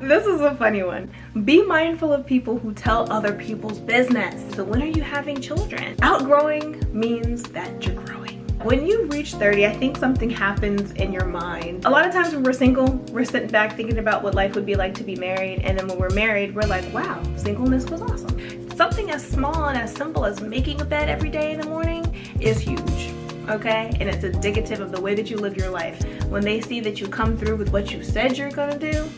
This is a funny one. Be mindful of people who tell other people's business. So when are you having children? Outgrowing means that you're growing. When you reach 30, I think something happens in your mind. A lot of times when we're single, we're sitting back thinking about what life would be like to be married. And then when we're married, we're like, wow, singleness was awesome. Something as small and as simple as making a bed every day in the morning is huge. Okay? And it's indicative of the way that you live your life. When they see that you come through with what you said you're gonna do.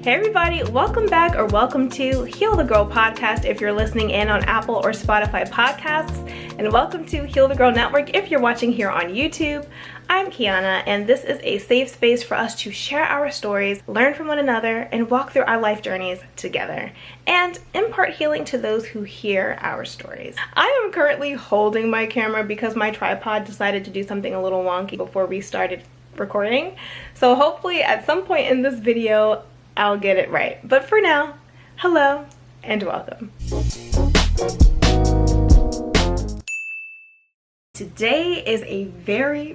Hey everybody, welcome back or welcome to Heal the Girl podcast if you're listening in on Apple or Spotify podcasts, and welcome to Heal the Girl Network if you're watching here on YouTube. I'm Kiana, and this is a safe space for us to share our stories, learn from one another, and walk through our life journeys together, and impart healing to those who hear our stories. I am currently holding my camera because my tripod decided to do something a little wonky before we started recording, so hopefully at some point in this video I'll get it right. But for now, hello and welcome. Today is a very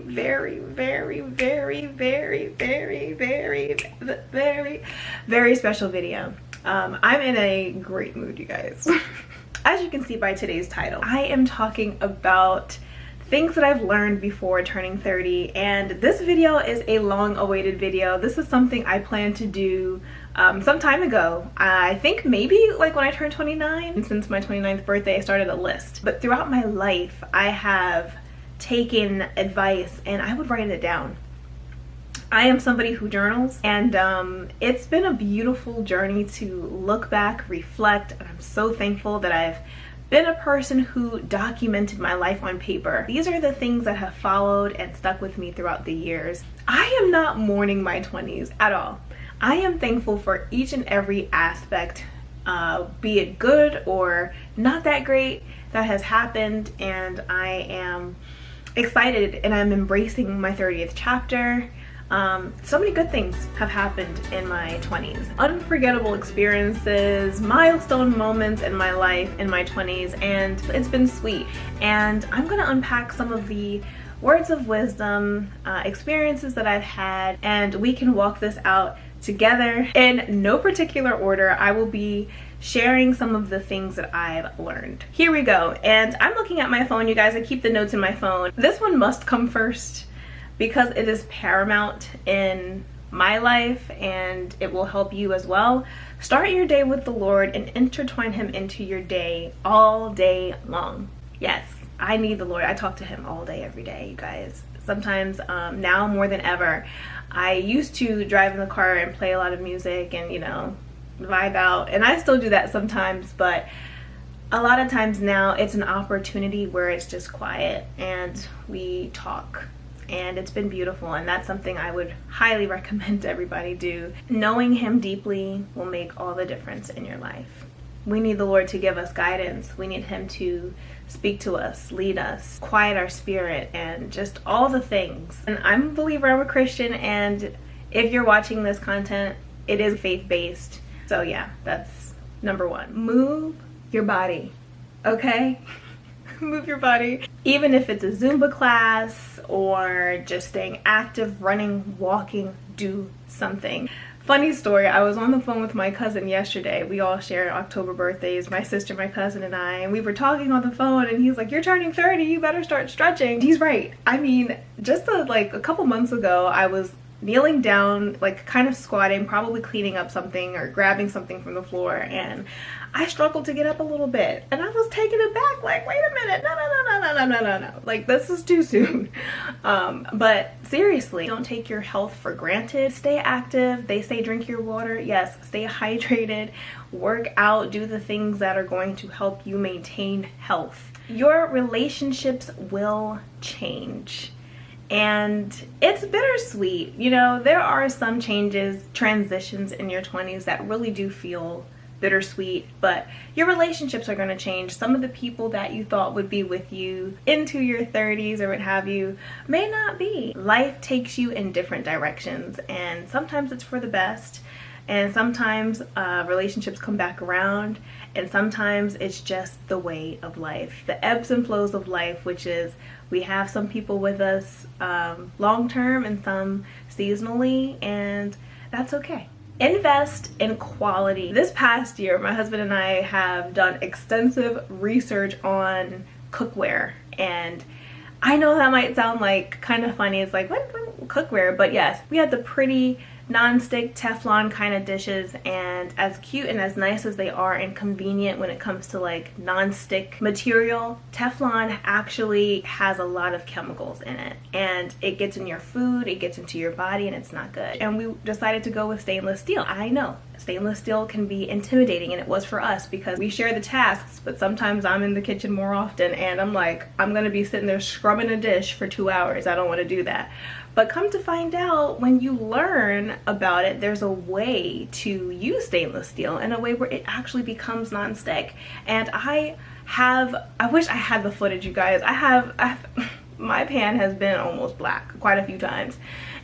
special video. I'm in a great mood, you guys. As you can see by today's title, I am talking about things that I've learned before turning 30, and this video is a long-awaited video. This is something I plan to do some time ago. I think maybe like when I turned 29. And since my 29th birthday, I started a list. But throughout my life, I have taken advice and I would write it down. I am somebody who journals, and it's been a beautiful journey to look back, reflect, and I'm so thankful that I've been a person who documented my life on paper. These are the things that have followed and stuck with me throughout the years. I am not mourning my 20s at all. I am thankful for each and every aspect, be it good or not that great, that has happened, and I am excited and I'm embracing my 30th chapter. So many good things have happened in my 20s. Unforgettable experiences, milestone moments in my life in my 20s, and it's been sweet. And I'm gonna unpack some of the words of wisdom, experiences that I've had, and we can walk this out together. In no particular order, I will be sharing some of the things that I've learned. Here we go. And I'm looking at my phone, you guys. I keep the notes in my phone. This one must come first, because it is paramount in my life and it will help you as well. Start your day with the Lord and intertwine him into your day all day long. Yes, I need the Lord. I talk to him all day, every day, you guys. Sometimes now more than ever. I used to drive in the car and play a lot of music and, you know, vibe out. And I still do that sometimes, but a lot of times now it's an opportunity where it's just quiet and we talk. And it's been beautiful, and that's something I would highly recommend to everybody do. Knowing him deeply will make all the difference in your life. We need the Lord to give us guidance. We need him to speak to us, lead us, quiet our spirit, and just all the things. And I'm a believer, I'm a Christian, and if you're watching this content, it is faith-based. So yeah, that's number one. Move your body, okay? Move your body. Even if it's a Zumba class or just staying active, running, walking, do something. Funny story, I was on the phone with my cousin yesterday. We all share October birthdays, my sister, my cousin, and I, and we were talking on the phone, and he's like, you're turning 30, you better start stretching. He's right. I mean, just like a couple months ago, I was kneeling down, like kind of squatting, probably cleaning up something or grabbing something from the floor, and I struggled to get up a little bit, and I was taken aback, like, wait a minute, no, like, this is too soon. But seriously, don't take your health for granted. Stay active. They say drink your water. Yes, stay hydrated, work out, do the things that are going to help you maintain health. Your relationships will change. And it's bittersweet. You know, there are some changes, transitions in your 20s that really do feel bittersweet, but your relationships are going to change. Some of the people that you thought would be with you into your 30s or what have you may not be. Life takes you in different directions, and sometimes it's for the best, and sometimes relationships come back around, and sometimes it's just the way of life, the ebbs and flows of life, which is we have some people with us long term and some seasonally, and that's okay. Invest in quality. This past year, my husband and I have done extensive research on cookware, and I know that might sound like kind of funny. It's like, what cookware? But yes, we had the pretty non-stick Teflon kind of dishes, and as cute and as nice as they are and convenient when it comes to like non-stick material, Teflon actually has a lot of chemicals in it, and it gets in your food, it gets into your body, and it's not good. And we decided to go with stainless steel. I know stainless steel can be intimidating, and it was for us because we share the tasks, but sometimes I'm in the kitchen more often and I'm like, I'm gonna be sitting there scrubbing a dish for 2 hours. I don't want to do that. But come to find out, when you learn about it, there's a way to use stainless steel in a way where it actually becomes non-stick. And I wish I had the footage, you guys. My pan has been almost black quite a few times,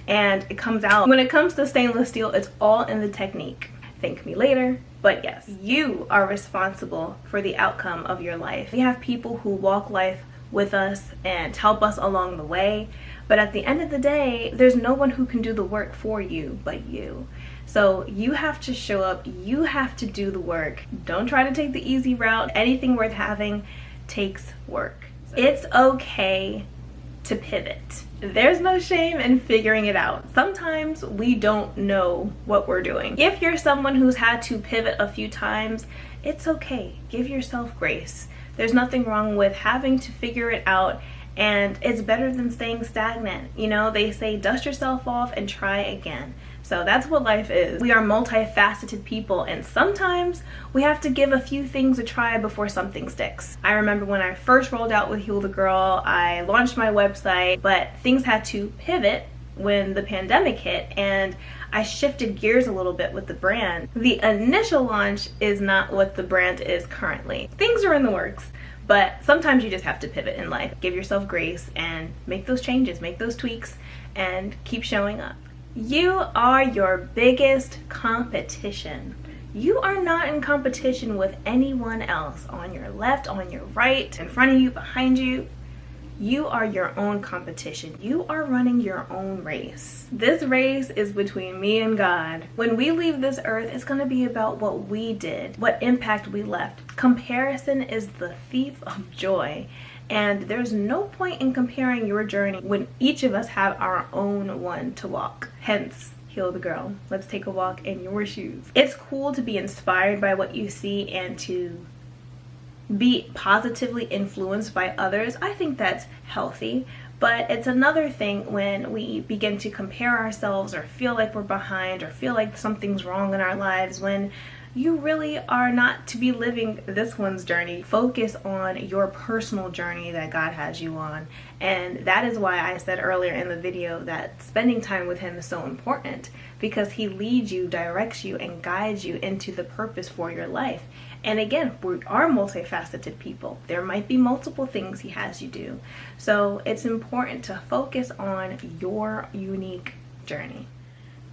and it comes out. When it comes to stainless steel, it's all in the technique. Thank me later. But yes, you are responsible for the outcome of your life. We have people who walk life with us and help us along the way, but at the end of the day, there's no one who can do the work for you but you. So you have to show up, you have to do the work. Don't try to take the easy route. Anything worth having takes work. It's okay to pivot. There's no shame in figuring it out. Sometimes we don't know what we're doing. If you're someone who's had to pivot a few times, it's okay. Give yourself grace. There's nothing wrong with having to figure it out, and it's better than staying stagnant. You know, they say dust yourself off and try again. So that's what life is. We are multifaceted people, and sometimes we have to give a few things a try before something sticks. I remember when I first rolled out with Heal the Girl, I launched my website, but things had to pivot when the pandemic hit, and I shifted gears a little bit with the brand. The initial launch is not what the brand is currently. Things are in the works, but sometimes you just have to pivot in life. Give yourself grace and make those changes, make those tweaks, and keep showing up. You are your biggest competition. You are not in competition with anyone else on your left, on your right, in front of you, behind you. You are your own competition. You are running your own race. This race is between me and God. When we leave this earth, it's going to be about what we did, what impact we left. Comparison is the thief of joy. And there's no point in comparing your journey when each of us have our own one to walk. Hence, Heal the Girl. Let's take a walk in your shoes. It's cool to be inspired by what you see and to be positively influenced by others. I think that's healthy, but it's another thing when we begin to compare ourselves or feel like we're behind or feel like something's wrong in our lives when you really are not to be living this one's journey. Focus on your personal journey that God has you on. And that is why I said earlier in the video that spending time with Him is so important, because He leads you, directs you, and guides you into the purpose for your life. And again, we are multifaceted people. There might be multiple things He has you do. So it's important to focus on your unique journey.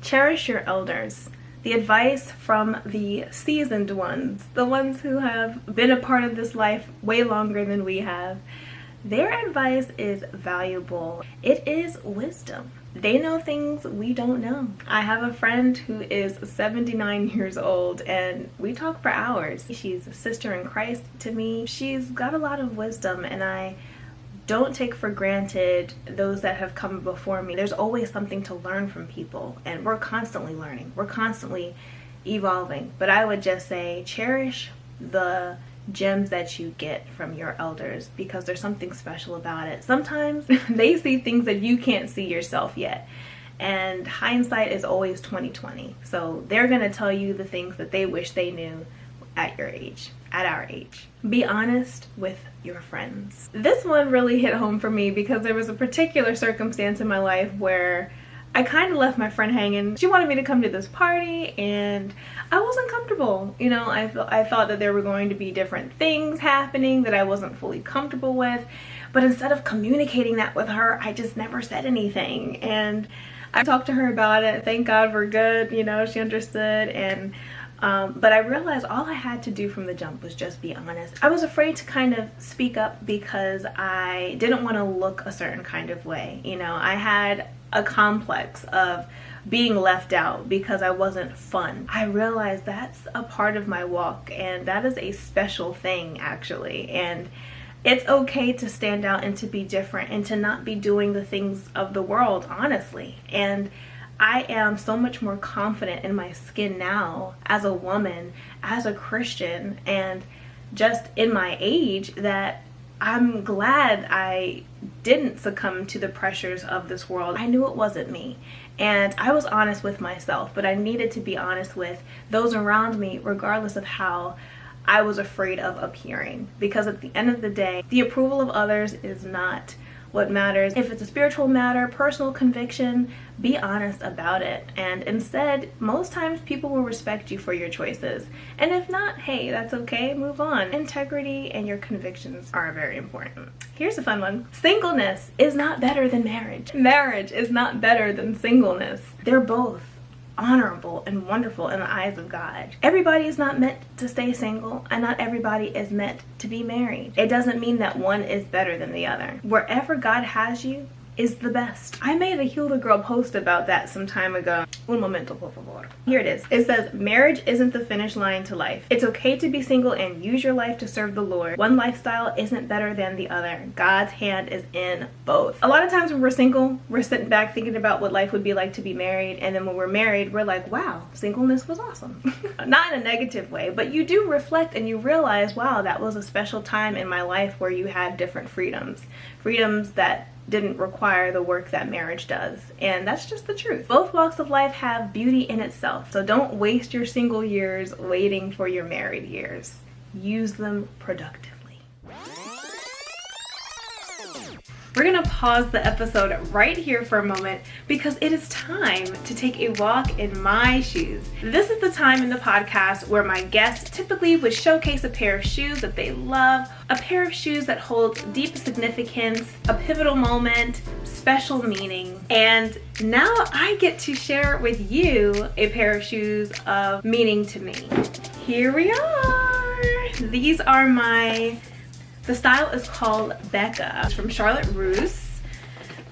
Cherish your elders. The advice from the seasoned ones, the ones who have been a part of this life way longer than we have, their advice is valuable. It is wisdom. They know things we don't know. I have a friend who is 79 years old, and we talk for hours. She's a sister in Christ to me. She's got a lot of wisdom, and I don't take for granted those that have come before me. There's always something to learn from people, and we're constantly learning. We're constantly evolving. But I would just say cherish the gems that you get from your elders, because there's something special about it. Sometimes they see things that you can't see yourself yet, and hindsight is always 20/20. So they're gonna tell you the things that they wish they knew at your age, at our age. Be honest with your friends. This one really hit home for me because there was a particular circumstance in my life where I kind of left my friend hanging. She wanted me to come to this party and I wasn't comfortable. You know, I thought that there were going to be different things happening that I wasn't fully comfortable with. But instead of communicating that with her, I just never said anything. And I talked to her about it. Thank God we're good. You know, she understood. And but I realized all I had to do from the jump was just be honest. I was afraid to kind of speak up because I didn't want to look a certain kind of way. You know, I had a complex of being left out because I wasn't fun. I realized that's a part of my walk, and that is a special thing actually. And it's okay to stand out and to be different and to not be doing the things of the world, honestly. And I am so much more confident in my skin now as a woman, as a Christian, and just in my age that I'm glad I didn't succumb to the pressures of this world. I knew it wasn't me, and I was honest with myself, but I needed to be honest with those around me regardless of how I was afraid of appearing, because at the end of the day, the approval of others is not what matters. If it's a spiritual matter, personal conviction, be honest about it. And instead, most times people will respect you for your choices. And if not, hey, that's okay, move on. Integrity and your convictions are very important. Here's a fun one. Singleness is not better than marriage. Marriage is not better than singleness. They're both honorable and wonderful in the eyes of God. Everybody is not meant to stay single, and not everybody is meant to be married. It doesn't mean that one is better than the other. Wherever God has you is the best. I made a Heal the Girl post about that some time ago. Un momento, por favor. Here it is. It says, marriage isn't the finish line to life. It's okay to be single and use your life to serve the Lord. One lifestyle isn't better than the other. God's hand is in both. A lot of times when we're single, we're sitting back thinking about what life would be like to be married. And then when we're married, we're like, wow, singleness was awesome. Not in a negative way, but you do reflect and you realize, wow, that was a special time in my life where you had different freedoms. Freedoms that didn't require the work that marriage does. And that's just the truth. Both walks of life have beauty in itself. So don't waste your single years waiting for your married years. Use them productively. We're gonna pause the episode right here for a moment because it is time to take a walk in my shoes. This is the time in the podcast where my guests typically would showcase a pair of shoes that they love, a pair of shoes that hold deep significance, a pivotal moment, special meaning, and now I get to share with you a pair of shoes of meaning to me. Here we are. These are the style is called Becca. It's from Charlotte Russe.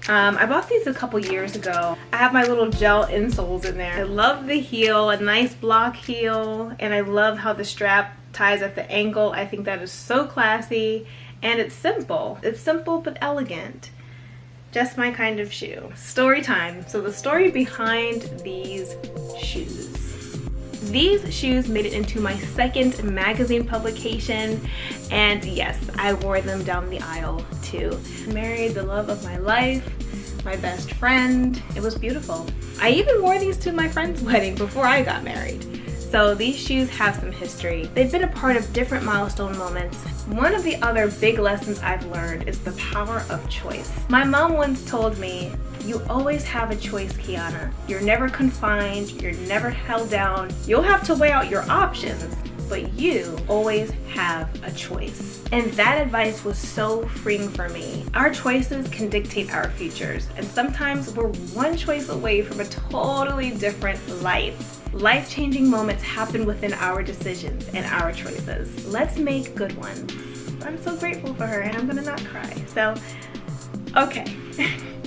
I bought these a couple years ago. I have my little gel insoles in there. I love the heel, a nice block heel, and I love how the strap ties at the ankle. I think that is so classy, and it's simple. It's simple but elegant. Just my kind of shoe. Story time. So the story behind these shoes. These shoes made it into my second magazine publication, and yes, I wore them down the aisle too. I married the love of my life, my best friend. It was beautiful. I even wore these to my friend's wedding before I got married. So these shoes have some history. They've been a part of different milestone moments. One of the other big lessons I've learned is the power of choice. My mom once told me, you always have a choice, Kiana. You're never confined, you're never held down. You'll have to weigh out your options, but you always have a choice. And that advice was so freeing for me. Our choices can dictate our futures, and sometimes we're one choice away from a totally different life. Life-changing moments happen within our decisions and our choices. Let's make good ones. I'm so grateful for her, and I'm gonna not cry. So, okay.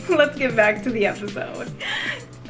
Let's get back to the episode.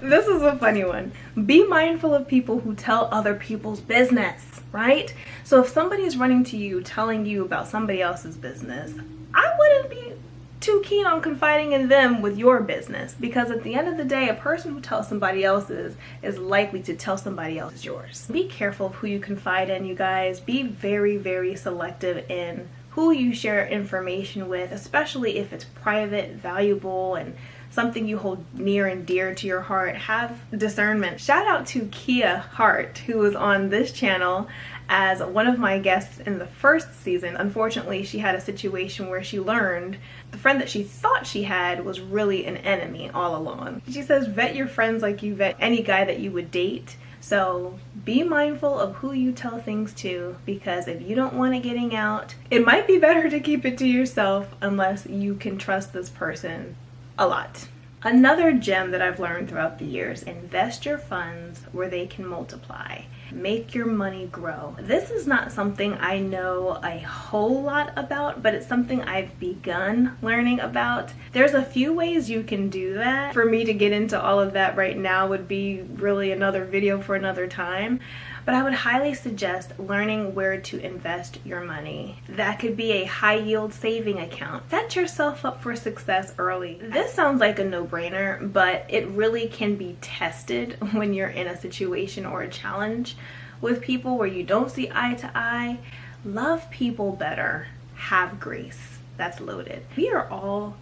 This is a funny one. Be mindful of people who tell other people's business, right? So if somebody is running to you telling you about somebody else's business, I wouldn't be too keen on confiding in them with your business, because at the end of the day, a person who tells somebody else's is likely to tell somebody else's yours. Be careful of who you confide in, you guys. Be very, very selective in who you share information with, especially if it's private, valuable, and something you hold near and dear to your heart. Have discernment. Shout out to Kia Hart, who was on this channel as one of my guests in the first season. Unfortunately, she had a situation where she learned the friend that she thought she had was really an enemy all along. She says, vet your friends like you vet any guy that you would date. So be mindful of who you tell things to, because if you don't want it getting out, it might be better to keep it to yourself unless you can trust this person a lot. Another gem that I've learned throughout the years: invest your funds where they can multiply. Make your money grow. This is not something I know a whole lot about, but it's something I've begun learning about. There's a few ways you can do that. For me to get into all of that right now would be really another video for another time. But I would highly suggest learning where to invest your money. That could be a high yield saving account. Set yourself up for success early. This sounds like a no-brainer, but it really can be tested when you're in a situation or a challenge with people where you don't see eye to eye. Love people better. Have grace. That's loaded. We are all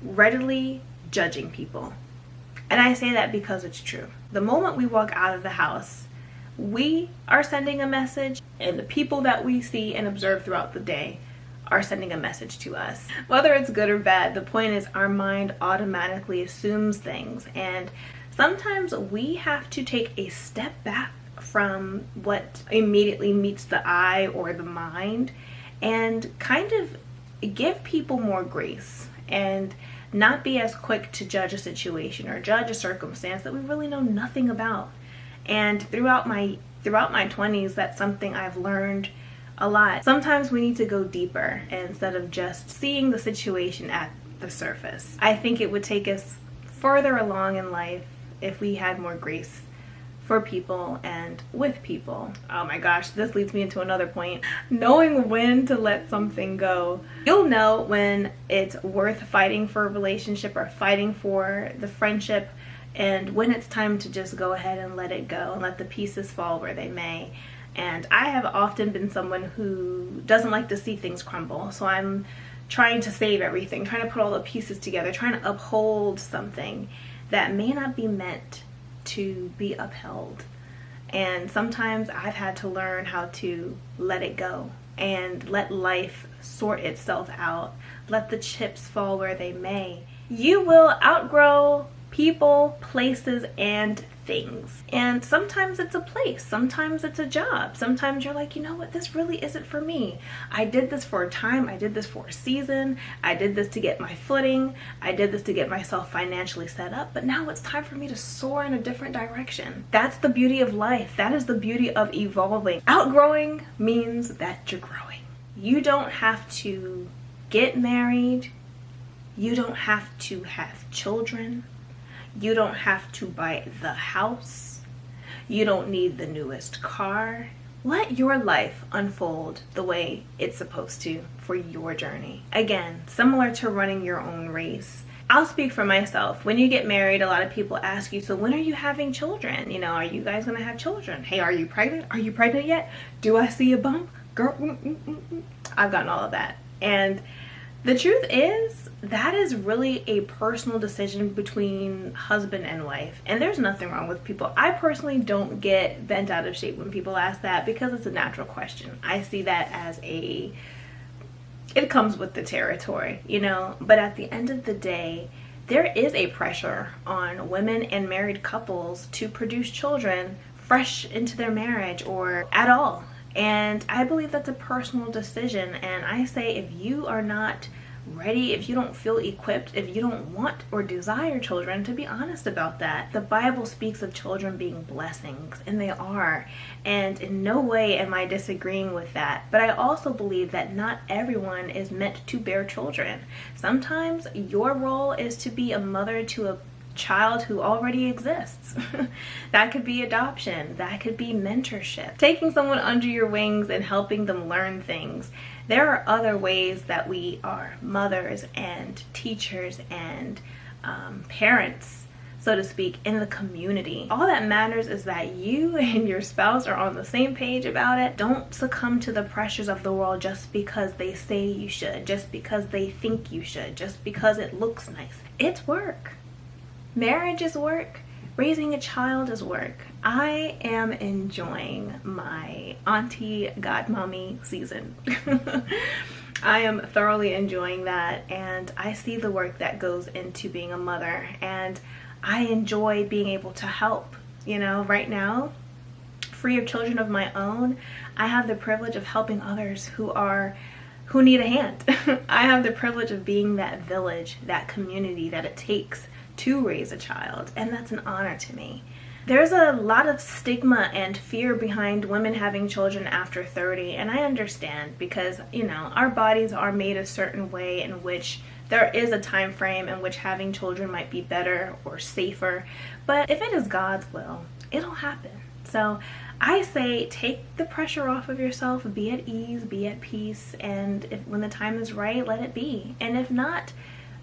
readily judging people. And I say that because it's true. The moment we walk out of the house, we are sending a message, and the people that we see and observe throughout the day are sending a message to us. Whether it's good or bad, the point is our mind automatically assumes things, and sometimes we have to take a step back from what immediately meets the eye or the mind and kind of give people more grace and not be as quick to judge a situation or judge a circumstance that we really know nothing about. And throughout my 20s, that's something I've learned a lot. Sometimes we need to go deeper instead of just seeing the situation at the surface. I think it would take us further along in life if we had more grace for people and with people. Oh my gosh, this leads me into another point. Knowing when to let something go. You'll know when it's worth fighting for a relationship or fighting for the friendship, and when it's time to just go ahead and let it go and let the pieces fall where they may. And I have often been someone who doesn't like to see things crumble, so I'm trying to save everything, trying to put all the pieces together, trying to uphold something that may not be meant to be upheld. And sometimes I've had to learn how to let it go and let life sort itself out. Let the chips fall where they may. You will outgrow people, places, and things. And sometimes it's a place, sometimes it's a job, sometimes you're like, you know what, this really isn't for me. I did this for a time, I did this for a season, I did this to get my footing, I did this to get myself financially set up, but now it's time for me to soar in a different direction. That's the beauty of life. That is the beauty of evolving. Outgrowing means that you're growing. You don't have to get married, you don't have to have children, you don't have to buy the house. You don't need the newest car. Let your life unfold the way it's supposed to for your journey. Again, similar to running your own race. I'll speak for myself. When you get married, a lot of people ask you, so when are you having children? You know, are you guys gonna have children? Hey, are you pregnant? Are you pregnant yet? Do I see a bump? Girl, I've gotten all of that. And the truth is, that is really a personal decision between husband and wife. And there's nothing wrong with people. I personally don't get bent out of shape when people ask that because it's a natural question. I see that as it comes with the territory, you know? But at the end of the day, there is a pressure on women and married couples to produce children fresh into their marriage or at all. And I believe that's a personal decision. And I say, if you are not ready, if you don't feel equipped, if you don't want or desire children, to be honest about that. The Bible speaks of children being blessings, and they are. And in no way am I disagreeing with that. But I also believe that not everyone is meant to bear children. Sometimes your role is to be a mother to a child who already exists. That could be adoption, that could be mentorship, taking someone under your wings and helping them learn things. There are other ways that we are mothers and teachers and parents, so to speak, in the community. All that matters is that you and your spouse are on the same page about it. Don't succumb to the pressures of the world just because they say you should, just because they think you should, just because it looks nice. It's work. Marriage is work. Raising a child is work. I am enjoying my auntie godmommy season. I am thoroughly enjoying that, and I see the work that goes into being a mother, and I enjoy being able to help. You know, right now, free of children of my own, I have the privilege of helping others who need a hand. I have the privilege of being that village, that community that it takes to raise a child, and that's an honor to me. There's a lot of stigma and fear behind women having children after 30, and I understand because, you know, our bodies are made a certain way in which there is a time frame in which having children might be better or safer, but if it is God's will, it'll happen. So I say take the pressure off of yourself, be at ease, be at peace, and when the time is right, let it be. And if not,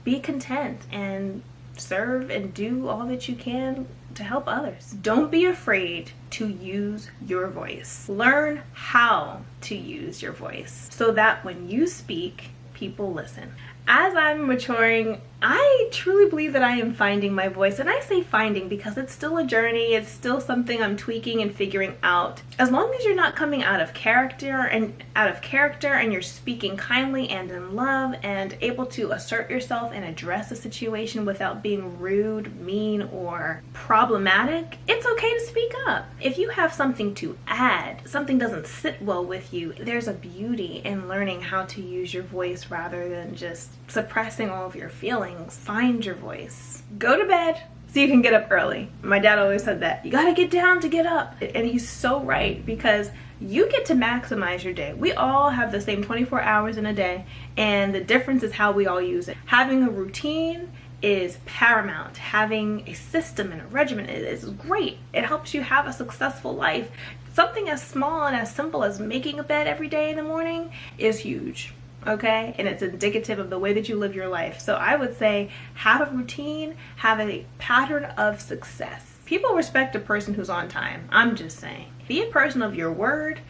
be content and serve and do all that you can to help others. Don't be afraid to use your voice. Learn how to use your voice so that when you speak, people listen. As I'm maturing, I truly believe that I am finding my voice, and I say finding because it's still a journey. It's still something I'm tweaking and figuring out. As long as you're not coming out of character and you're speaking kindly and in love and able to assert yourself and address a situation without being rude, mean, or problematic, it's okay to speak up. If you have something to add, something doesn't sit well with you, there's a beauty in learning how to use your voice rather than just suppressing all of your feelings. Find your voice. Go to bed so you can get up early. My dad always said that. You gotta get down to get up. And he's so right, because you get to maximize your day. We all have the same 24 hours in a day, and the difference is how we all use it. Having a routine is paramount. Having a system and a regimen is great. It helps you have a successful life. Something as small and as simple as making a bed every day in the morning is huge. Okay, and it's indicative of the way that you live your life. So I would say have a routine, have a pattern of success. People respect a person who's on time. I'm just saying. Be a person of your word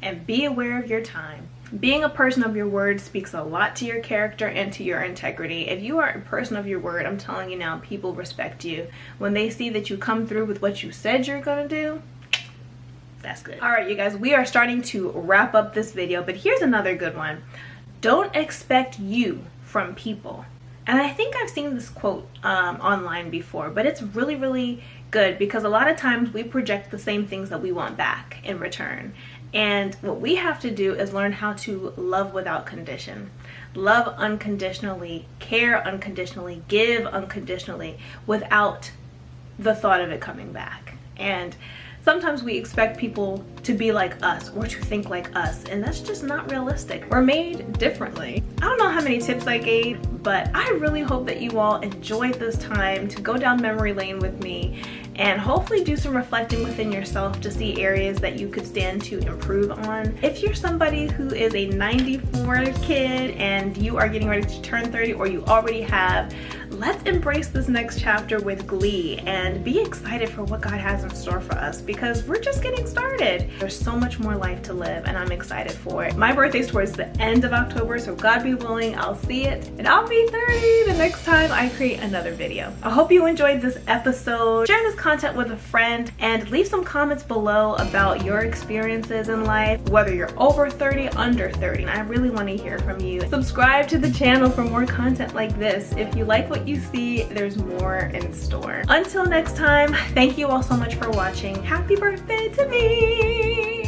and be aware of your time. Being a person of your word speaks a lot to your character and to your integrity. If you are a person of your word, I'm telling you now, people respect you. When they see that you come through with what you said you're gonna do, that's good. All right, you guys, we are starting to wrap up this video, but here's another good one. Don't expect you from people. And I think I've seen this quote online before, but it's really, really good because a lot of times we project the same things that we want back in return. And what we have to do is learn how to love without condition. Love unconditionally, care unconditionally, give unconditionally without the thought of it coming back. And sometimes we expect people to be like us or to think like us, and that's just not realistic. We're made differently. I don't know how many tips I gave, but I really hope that you all enjoyed this time to go down memory lane with me and hopefully do some reflecting within yourself to see areas that you could stand to improve on. If you're somebody who is a 94 kid and you are getting ready to turn 30 or you already have, let's embrace this next chapter with glee and be excited for what God has in store for us, because we're just getting started. There's so much more life to live and I'm excited for it. My birthday's towards the end of October, so God be willing, I'll see it and I'll be 30 the next time I create another video. I hope you enjoyed this episode. Share this content with a friend and leave some comments below about your experiences in life, whether you're over 30, under 30. I really want to hear from you. Subscribe to the channel for more content like this. If you like what you see, there's more in store. Until next time, thank you all so much for watching. Happy birthday to me!